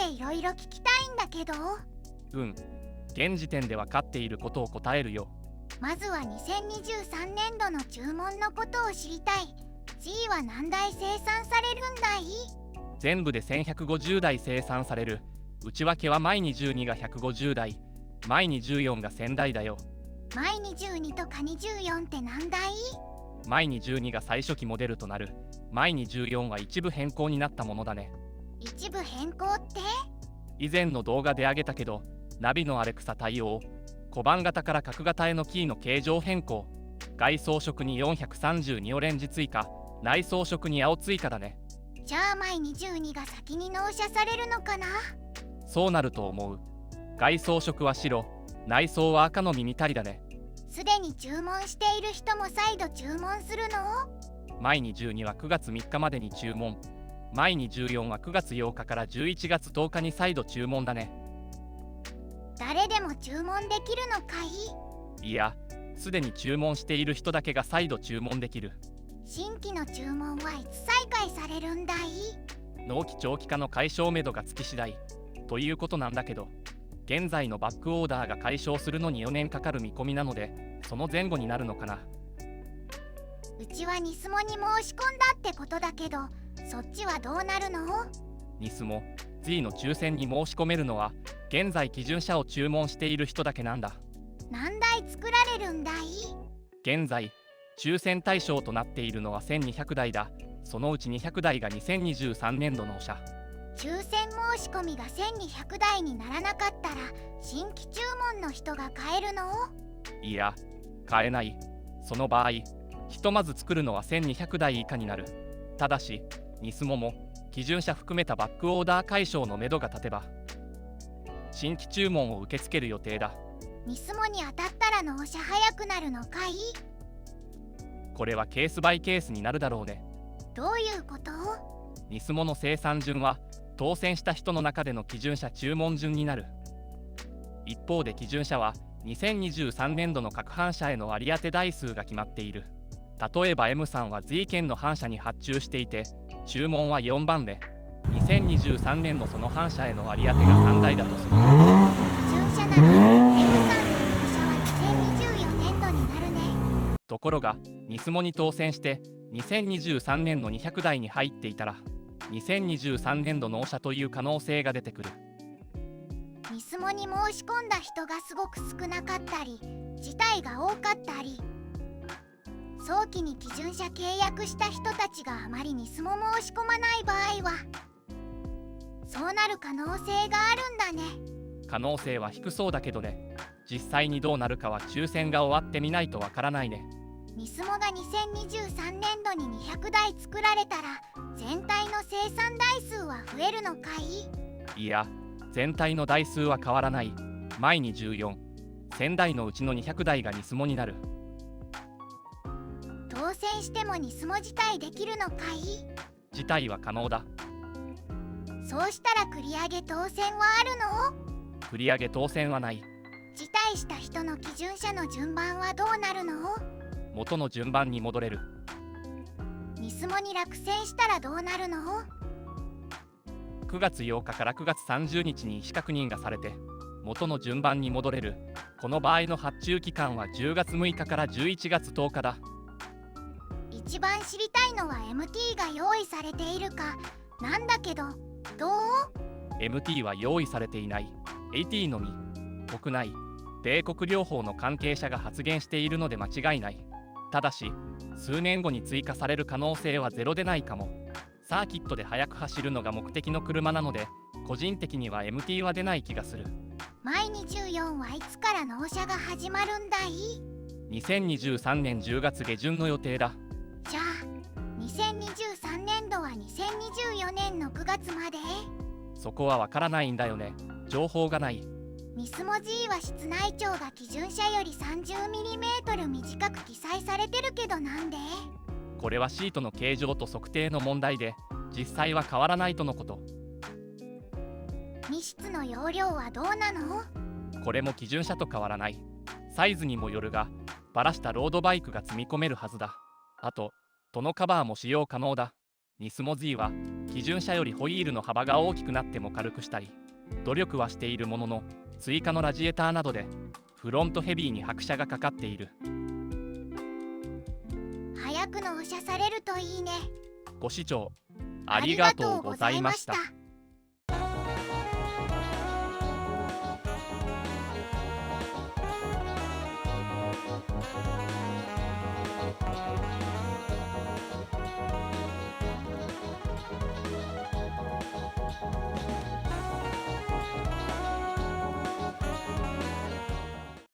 ていろいろ聞きたいんだけど。現時点で分かっていることを答えるよ。まずは2023年度の注文のことを知りたい。G は何台生産されるんだい？全部で1150台生産される。内訳はマイ22が150台、マイ24が1000台だよ。マイ22とか24って何台？マイ22が最初期モデルとなる。マイ24は一部変更になったものだね。一部変更って？以前の動画で挙げたけど、ナビのアレクサ対応、小判型から角型へのキーの形状変更、外装色に432オレンジ追加、内装色に青追加だね。じゃあマイ22が先に納車されるのかな？そうなると思う。外装色は白、内装は赤のミニタリだね。すでに注文している人も再度注文するの？マイ22は9月3日までに注文。マイ24は9月8日から11月10日に再度注文だね。誰でも注文できるのかい？いや、すでに注文している人だけが再度注文できる。新規の注文はいつ再開されるんだい？納期長期化の解消めどがつき次第ということなんだけど、現在のバックオーダーが解消するのに4年かかる見込みなので、その前後になるのかな。うちはニスモに申し込んだってことだけど、そっちはどうなるの？ニスモ Z の抽選に申し込めるのは現在基準車を注文している人だけなんだ。何台作られるんだい？現在抽選対象となっているのは1200台だ。そのうち200台が2023年度納車。抽選申し込みが1200台にならなかったら新規注文の人が買えるの？いや、買えない。その場合ひとまず作るのは1200台以下になる。ただしニスモも基準車含めたバックオーダー解消のめどが立てば新規注文を受け付ける予定だ。ニスモに当たったら納車早くなるのかい？これはケースバイケースになるだろうね。どういうこと？ニスモの生産順は当選した人の中での基準車注文順になる。一方で基準車は2023年度の各販社への割り当て台数が決まっている。例えば M さんは Z 県の販社に発注していて、注文は4番で2023年のその販社への割り当てが3台だとする。基準車なら M さんの納車は2024年度になるね。ところがニスモに当選して2023年の200台に入っていたら2023年度納車という可能性が出てくる。ニスモに申し込んだ人がすごく少なかったり辞退が多かったり、早期に基準車契約した人たちがあまりニスモ申し込まない場合はそうなる可能性があるんだね。可能性は低そうだけどね。実際にどうなるかは抽選が終わってみないとわからないね。ニスモが2023年度に200台作られたら全体の生産台数は増えるのかい？いや、全体の台数は変わらない。マイ24、1000台のうちの200台がニスモになる。当選してもニスモ辞退できるのかい？辞退は可能だ。そうしたら繰り上げ当選はあるの？繰り上げ当選はない。辞退した人の基準車の順番はどうなるの？元の順番に戻れる。ニスモに落選したらどうなるの？9月8日から9月30日に意思確認がされて元の順番に戻れる。この場合の発注期間は10月6日から11月10日だ。一番知りたいのは MT が用意されているかなんだけど、どう？ MT は用意されていない。AT のみ。国内米国両方の関係者が発言しているので間違いない。ただし数年後に追加される可能性はゼロでないかも。サーキットで速く走るのが目的の車なので個人的には MT は出ない気がする。マイ24はいつから納車が始まるんだい？2023年10月下旬の予定だ。じゃあ2023年度は2024年の9月まで？そこはわからないんだよね。情報がない。ニスモ G は室内長が基準車より 30mm 短く記載されてるけどなんで？これはシートの形状と測定の問題で実際は変わらないとのこと。荷室の容量はどうなの？これも基準車と変わらない。サイズにもよるがバラしたロードバイクが積み込めるはずだ。あとトノカバーも使用可能だ。ニスモ Z は基準車よりホイールの幅が大きくなっても軽くしたり、努力はしているものの、追加のラジエーターなどでフロントヘビーに拍車がかかっている。早く納車されるといいね。ご視聴ありがとうございました。